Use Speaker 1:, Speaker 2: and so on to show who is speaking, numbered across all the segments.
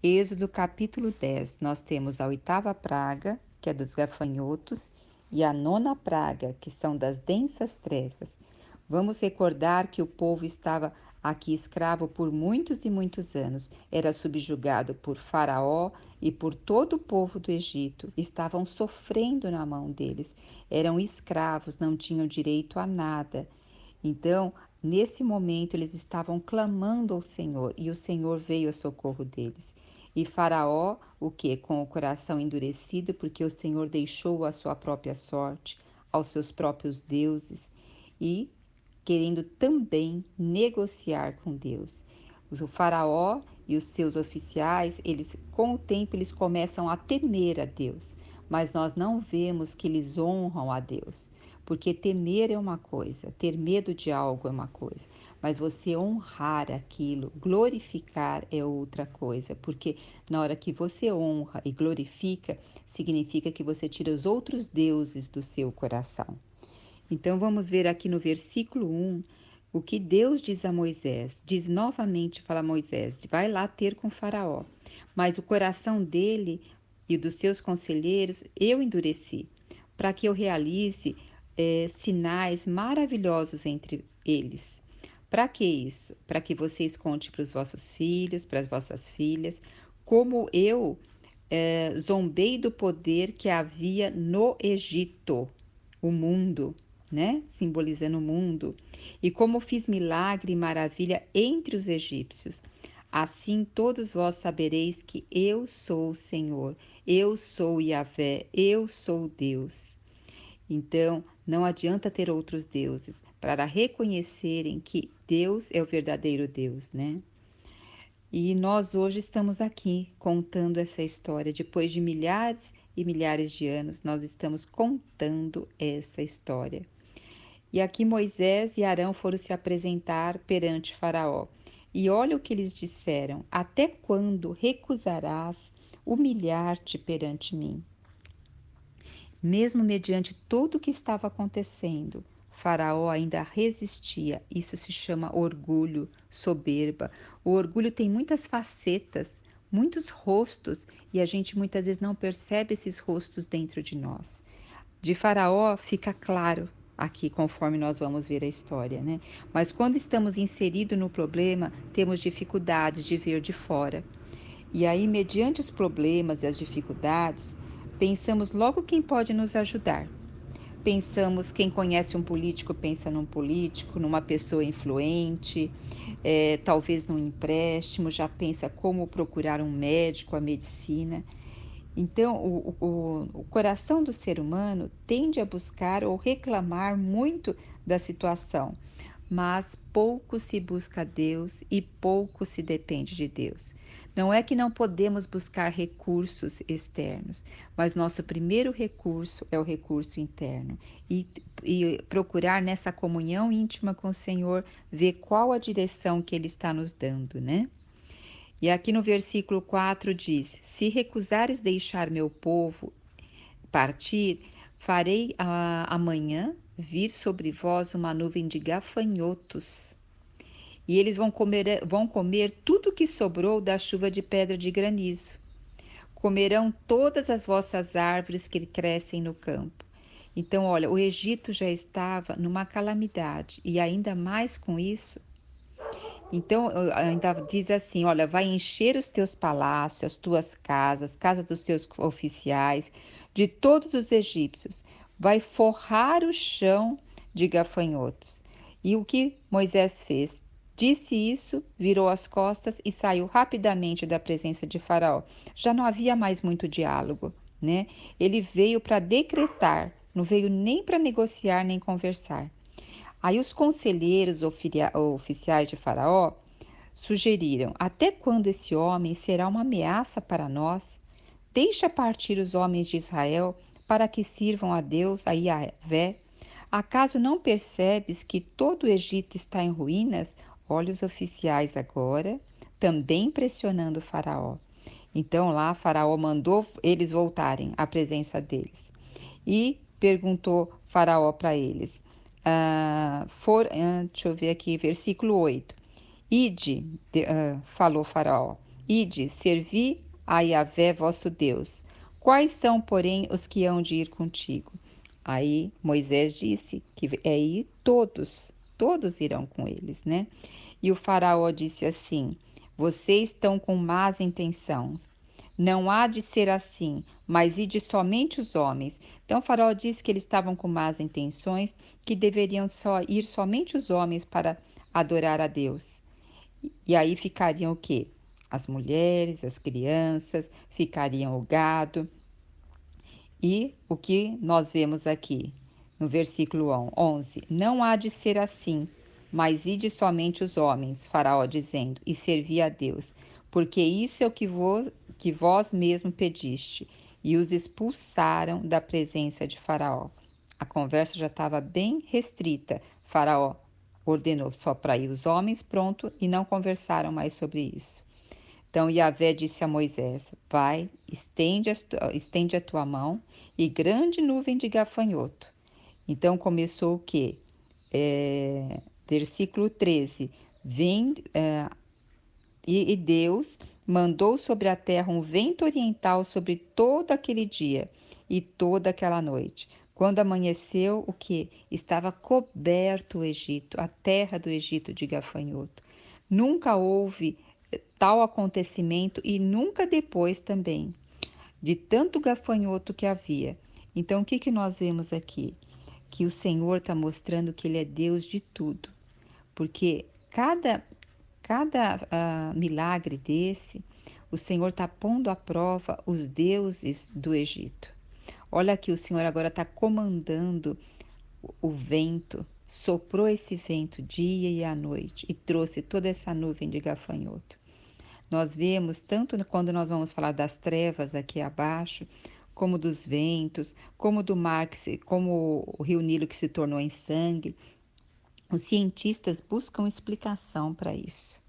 Speaker 1: Êxodo capítulo 10, nós temos a 8ª praga, que é dos gafanhotos, e a 9ª praga, que são das densas trevas. Vamos recordar que o povo estava aqui escravo por muitos e muitos anos. Era subjugado por Faraó e por todo o povo do Egito. Estavam sofrendo na mão deles. Eram escravos, não tinham direito a nada. Então, nesse momento, eles estavam clamando ao Senhor e o Senhor veio a socorro deles. E Faraó, o que? Com o coração endurecido, porque o Senhor deixou a sua própria sorte, aos seus próprios deuses e querendo também negociar com Deus. O Faraó e os seus oficiais, eles com o tempo eles começam a temer a Deus, mas nós não vemos que eles honram a Deus. Porque temer é uma coisa, ter medo de algo é uma coisa, mas você honrar aquilo, glorificar é outra coisa, porque na hora que você honra e glorifica, significa que você tira os outros deuses do seu coração. Então vamos ver aqui no versículo 1 o que Deus diz a Moisés. Diz novamente, fala a Moisés, vai lá ter com Faraó, mas o coração dele e dos seus conselheiros eu endureci, para que eu realize sinais maravilhosos entre eles. Para que isso? Para que vocês contem para os vossos filhos, para as vossas filhas, como eu zombei do poder que havia no Egito, o mundo, né? Simbolizando o mundo, e como fiz milagre e maravilha entre os egípcios. Assim todos vós sabereis que eu sou o Senhor, eu sou Yahvé, eu sou Deus. Então, não adianta ter outros deuses para reconhecerem que Deus é o verdadeiro Deus, né? E nós hoje estamos aqui contando essa história. Depois de milhares e milhares de anos, nós estamos contando essa história. E aqui Moisés e Arão foram se apresentar perante Faraó. E olha o que eles disseram: até quando recusarás humilhar-te perante mim? Mesmo mediante tudo o que estava acontecendo, Faraó ainda resistia. Isso se chama orgulho, soberba. O orgulho tem muitas facetas, muitos rostos, e a gente muitas vezes não percebe esses rostos dentro de nós. De Faraó fica claro aqui, conforme nós vamos ver a história, né? Mas quando estamos inseridos no problema, temos dificuldades de ver de fora. E aí, mediante os problemas e as dificuldades, pensamos logo quem pode nos ajudar. Pensamos, quem conhece um político pensa num político, numa pessoa influente, talvez num empréstimo, já pensa como procurar um médico, a medicina. Então, o coração do ser humano tende a buscar ou reclamar muito da situação, mas pouco se busca Deus e pouco se depende de Deus. Não é que não podemos buscar recursos externos, mas nosso primeiro recurso é o recurso interno. E procurar nessa comunhão íntima com o Senhor, ver qual a direção que Ele está nos dando, né? E aqui no versículo 4 diz: se recusares deixar meu povo partir, farei amanhã vir sobre vós uma nuvem de gafanhotos. E eles vão comer tudo que sobrou da chuva de pedra de granizo. Comerão todas as vossas árvores que crescem no campo. Então, olha, o Egito já estava numa calamidade, e ainda mais com isso. Então, ainda diz assim, olha, vai encher os teus palácios, as tuas casas, casas dos seus oficiais, de todos os egípcios. Vai forrar o chão de gafanhotos. E o que Moisés fez? Disse isso, virou as costas e saiu rapidamente da presença de Faraó. Já não havia mais muito diálogo, né? Ele veio para decretar, não veio nem para negociar nem conversar. Aí os conselheiros oficiais de Faraó sugeriram: até quando esse homem será uma ameaça para nós? Deixa partir os homens de Israel para que sirvam a Deus, a Yahvé. Acaso não percebes que todo o Egito está em ruínas? Olha os oficiais agora, também pressionando Faraó. Então lá Faraó mandou eles voltarem à presença deles. E perguntou Faraó para eles. Deixa eu ver aqui, versículo 8. Ide, falou Faraó, Ide, servi a Yahvé vosso Deus. Quais são, porém, os que hão de ir contigo? Aí Moisés disse que ir todos irão com eles, né? E o faraó disse assim: vocês estão com más intenções. Não há de ser assim, mas ide somente os homens. Então o faraó disse que eles estavam com más intenções, que deveriam só ir somente os homens para adorar a Deus. E aí ficariam o quê? As mulheres, as crianças, ficariam o gado. E o que nós vemos aqui no versículo 11: não há de ser assim, mas ide somente os homens, Faraó dizendo, e servi a Deus, porque isso é o que vós mesmo pediste. E os expulsaram da presença de Faraó. A conversa já estava bem restrita. Faraó ordenou só para ir os homens, pronto, e não conversaram mais sobre isso. Então Yahvé disse a Moisés: vai, estende a tua mão, e grande nuvem de gafanhoto. Então começou o quê? Versículo 13: vem, e Deus mandou sobre a terra um vento oriental sobre todo aquele dia e toda aquela noite. Quando amanheceu, o que? Estava coberto o Egito, a terra do Egito de gafanhoto. Nunca houve tal acontecimento e nunca depois também, de tanto gafanhoto que havia. Então, o que nós vemos aqui? Que o Senhor está mostrando que Ele é Deus de tudo, porque cada milagre desse, o Senhor está pondo à prova os deuses do Egito. Olha aqui, o Senhor agora está comandando o vento, soprou esse vento dia e à noite e trouxe toda essa nuvem de gafanhoto. Nós vemos, tanto quando nós vamos falar das trevas aqui abaixo, como dos ventos, como do mar, como o rio Nilo que se tornou em sangue. Os cientistas buscam explicação para isso,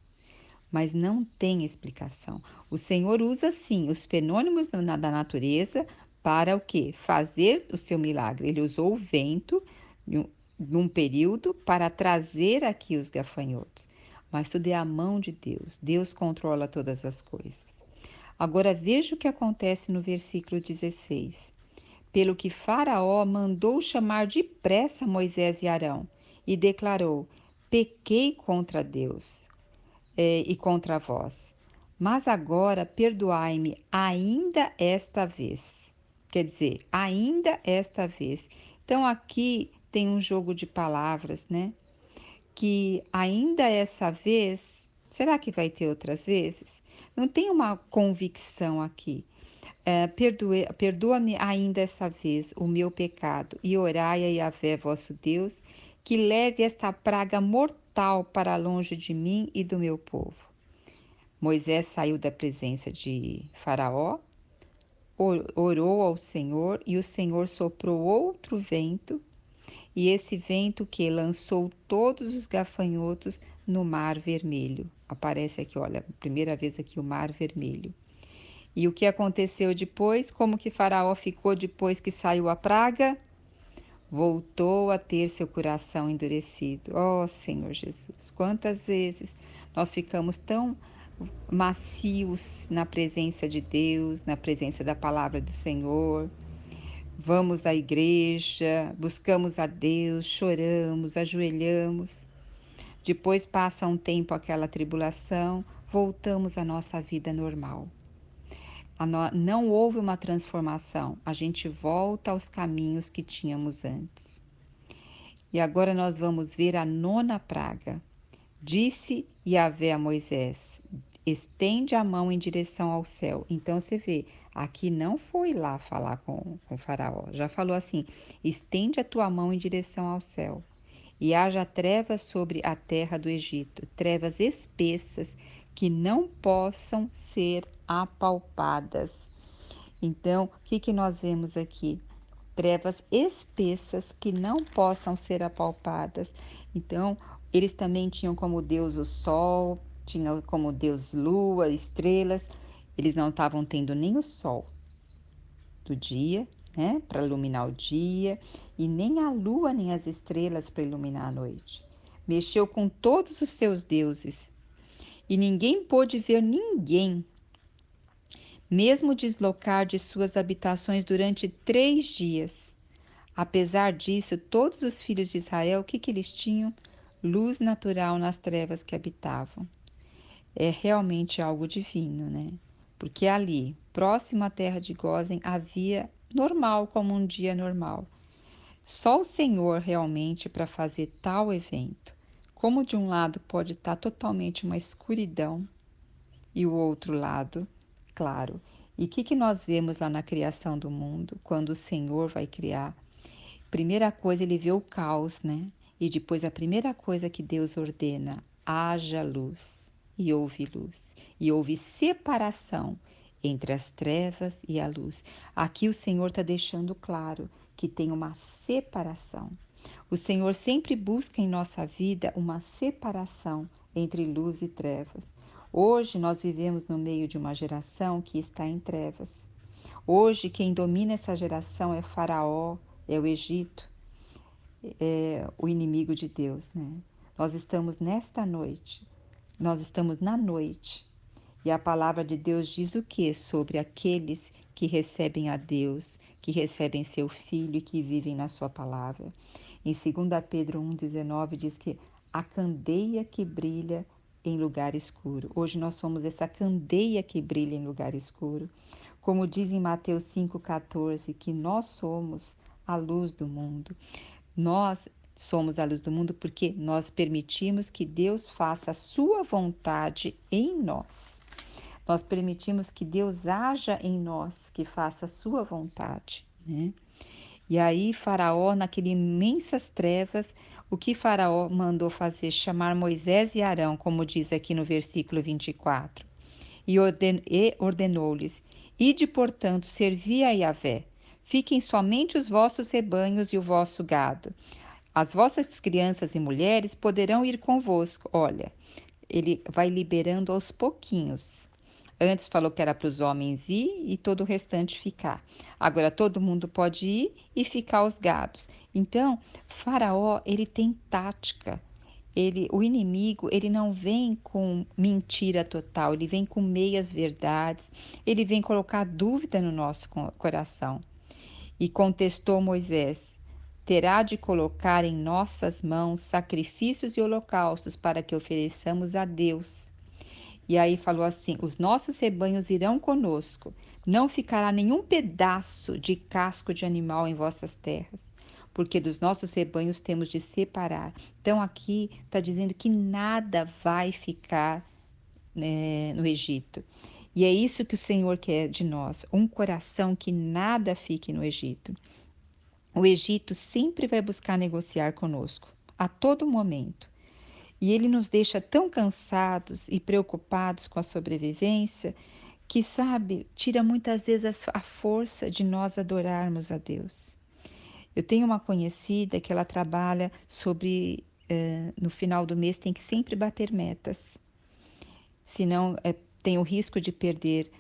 Speaker 1: mas não tem explicação. O Senhor usa, sim, os fenômenos da natureza para o quê? Fazer o seu milagre. Ele usou o vento num período para trazer aqui os gafanhotos. Mas tudo é a mão de Deus. Deus controla todas as coisas. Agora veja o que acontece no versículo 16. Pelo que Faraó mandou chamar depressa Moisés e Arão e declarou: pequei contra Deus e contra vós. Mas agora perdoai-me ainda esta vez. Quer dizer, ainda esta vez. Então aqui tem um jogo de palavras, né? Que ainda essa vez, será que vai ter outras vezes? Não tem uma convicção aqui. Perdoa-me ainda essa vez o meu pecado e orai a Yahvé vosso Deus, que leve esta praga mortal para longe de mim e do meu povo. Moisés saiu da presença de Faraó, orou ao Senhor e o Senhor soprou outro vento, e esse vento que lançou todos os gafanhotos no Mar Vermelho. Aparece aqui, olha, primeira vez aqui o Mar Vermelho. E o que aconteceu depois? Como que Faraó ficou depois que saiu a praga? Voltou a ter seu coração endurecido. Oh, Senhor Jesus, quantas vezes nós ficamos tão macios na presença de Deus, na presença da palavra do Senhor. Vamos à igreja, buscamos a Deus, choramos, ajoelhamos. Depois passa um tempo aquela tribulação, voltamos à nossa vida normal. Não houve uma transformação, a gente volta aos caminhos que tínhamos antes. E agora nós vamos ver a nona praga. Disse Yahvé a Moisés: estende a mão em direção ao céu. Então você vê, aqui não foi lá falar com o faraó, já falou assim: estende a tua mão em direção ao céu. E haja trevas sobre a terra do Egito, trevas espessas que não possam ser apalpadas. Então, o que nós vemos aqui? Trevas espessas que não possam ser apalpadas. Então, eles também tinham como Deus o sol, tinham como Deus lua, estrelas. Eles não estavam tendo nem o sol do dia, né, para iluminar o dia, e nem a lua nem as estrelas para iluminar a noite. Mexeu com todos os seus deuses. e ninguém pôde ver ninguém, mesmo deslocar de suas habitações durante 3 dias. Apesar disso, todos os filhos de Israel, o que eles tinham? Luz natural nas trevas que habitavam. É realmente algo divino, né? Porque ali, próximo à terra de Gósen, havia normal, como um dia normal. Só o Senhor realmente para fazer tal evento. Como de um lado pode estar totalmente uma escuridão e o outro lado, claro. E o que nós vemos lá na criação do mundo, quando o Senhor vai criar? Primeira coisa, ele vê o caos, né? E depois a primeira coisa que Deus ordena, haja luz. E houve luz. E houve separação entre as trevas e a luz. Aqui o Senhor está deixando claro que tem uma separação. O Senhor sempre busca em nossa vida uma separação entre luz e trevas. Hoje nós vivemos no meio de uma geração que está em trevas. Hoje quem domina essa geração é Faraó, é o Egito, é o inimigo de Deus, né? Nós estamos nesta noite, nós estamos na noite. E a palavra de Deus diz o que sobre aqueles que recebem a Deus, que recebem seu Filho e que vivem na sua palavra? Em 2 Pedro 1,19 diz que a candeia que brilha em lugar escuro. Hoje nós somos essa candeia que brilha em lugar escuro. Como diz em Mateus 5,14, que nós somos a luz do mundo. Nós somos a luz do mundo porque nós permitimos que Deus faça a sua vontade em nós. Nós permitimos que Deus haja em nós, que faça a sua vontade, né? E aí Faraó, naquelas imensas trevas, o que Faraó mandou fazer? Chamar Moisés e Arão, como diz aqui no versículo 24. E ordenou-lhes: ide, portanto, servi a Yahvé. Fiquem somente os vossos rebanhos e o vosso gado. As vossas crianças e mulheres poderão ir convosco. Olha, ele vai liberando aos pouquinhos. Antes falou que era para os homens ir e todo o restante ficar. Agora todo mundo pode ir e ficar os gados. Então, Faraó, ele tem tática. O inimigo, ele não vem com mentira total, ele vem com meias verdades, ele vem colocar dúvida no nosso coração. E contestou Moisés: terá de colocar em nossas mãos sacrifícios e holocaustos para que ofereçamos a Deus. E aí falou assim: os nossos rebanhos irão conosco, não ficará nenhum pedaço de casco de animal em vossas terras, porque dos nossos rebanhos temos de separar. Então aqui está dizendo que nada vai ficar, né, no Egito. E é isso que o Senhor quer de nós, um coração que nada fique no Egito. O Egito sempre vai buscar negociar conosco, a todo momento. E ele nos deixa tão cansados e preocupados com a sobrevivência que, sabe, tira muitas vezes a força de nós adorarmos a Deus. Eu tenho uma conhecida que ela trabalha sobre, no final do mês tem que sempre bater metas, senão tem o risco de perder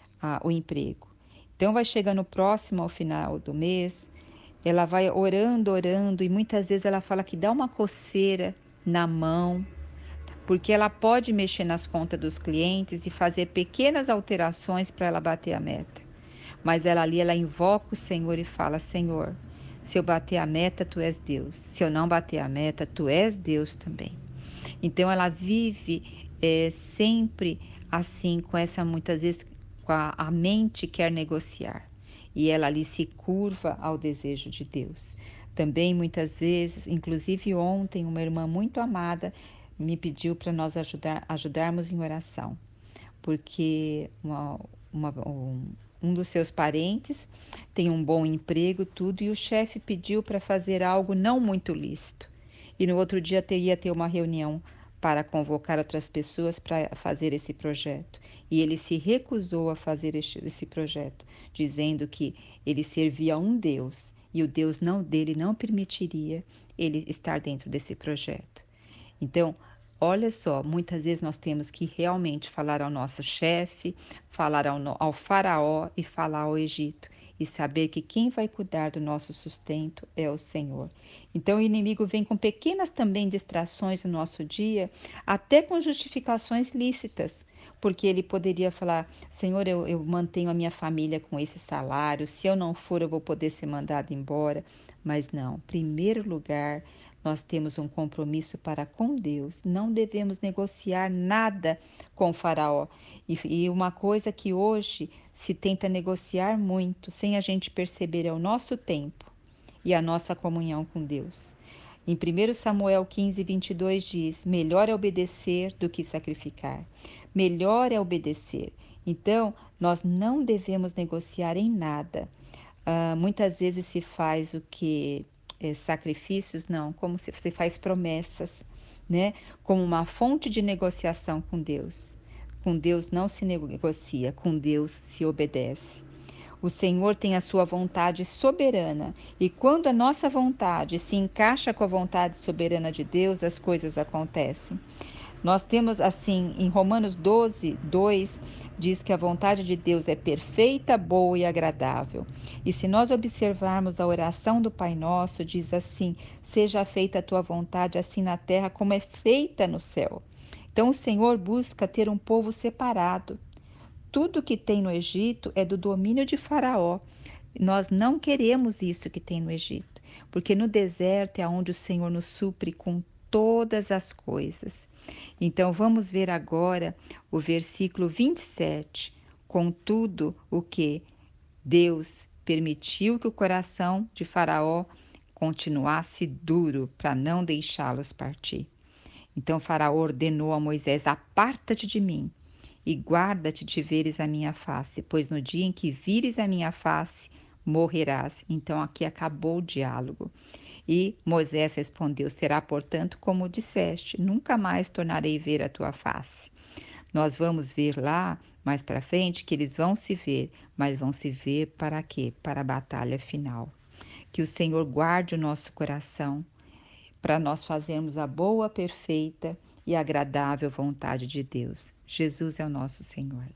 Speaker 1: o emprego. Então vai chegando próximo ao final do mês, ela vai orando, orando, e muitas vezes ela fala que dá uma coceira na mão, porque ela pode mexer nas contas dos clientes e fazer pequenas alterações para ela bater a meta. Mas ela invoca o Senhor e fala: Senhor, se eu bater a meta, Tu és Deus. Se eu não bater a meta, Tu és Deus também. Então ela vive sempre assim, com essa, muitas vezes, com a mente quer negociar. E ela ali se curva ao desejo de Deus. Também muitas vezes, inclusive ontem, uma irmã muito amada me pediu para nós ajudarmos em oração, porque um dos seus parentes tem um bom emprego, tudo, e o chefe pediu para fazer algo não muito lícito. E no outro dia ia ter uma reunião para convocar outras pessoas para fazer esse projeto. E ele se recusou a fazer esse projeto, dizendo que ele servia a um Deus e o Deus dele não permitiria ele estar dentro desse projeto. Então, olha só, muitas vezes nós temos que realmente falar ao nosso chefe, falar ao Faraó e falar ao Egito. e saber que quem vai cuidar do nosso sustento é o Senhor. Então o inimigo vem com pequenas também distrações no nosso dia, até com justificações lícitas, porque ele poderia falar: Senhor, eu mantenho a minha família com esse salário, se eu não for eu vou poder ser mandado embora. Mas não, em primeiro lugar, nós temos um compromisso para com Deus, não devemos negociar nada com o faraó. E uma coisa que hoje se tenta negociar muito, sem a gente perceber, é o nosso tempo e a nossa comunhão com Deus. Em 1 Samuel 15:22 diz: melhor é obedecer do que sacrificar. Melhor é obedecer. Então, nós não devemos negociar em nada. Muitas vezes se faz o que? Sacrifícios, não, como se você faz promessas, né? Como uma fonte de negociação com Deus. Com Deus não se negocia, com Deus se obedece. O Senhor tem a sua vontade soberana, e quando a nossa vontade se encaixa com a vontade soberana de Deus, as coisas acontecem. Nós temos assim, em Romanos 12:2, diz que a vontade de Deus é perfeita, boa e agradável. E se nós observarmos a oração do Pai Nosso, diz assim: seja feita a tua vontade, assim na terra como é feita no céu. Então o Senhor busca ter um povo separado. Tudo que tem no Egito é do domínio de Faraó. Nós não queremos isso que tem no Egito, porque no deserto é onde o Senhor nos supre com todas as coisas. Então vamos ver agora o versículo 27. Contudo, o que Deus permitiu que o coração de Faraó continuasse duro para não deixá-los partir. Então Faraó ordenou a Moisés: aparta-te de mim e guarda-te de veres a minha face, pois no dia em que vires a minha face, morrerás. Então aqui acabou o diálogo. E Moisés respondeu: será, portanto, como disseste, nunca mais tornarei ver a tua face. Nós vamos ver lá, mais para frente, que eles vão se ver, mas vão se ver para quê? Para a batalha final. Que o Senhor guarde o nosso coração, para nós fazermos a boa, perfeita e agradável vontade de Deus. Jesus é o nosso Senhor.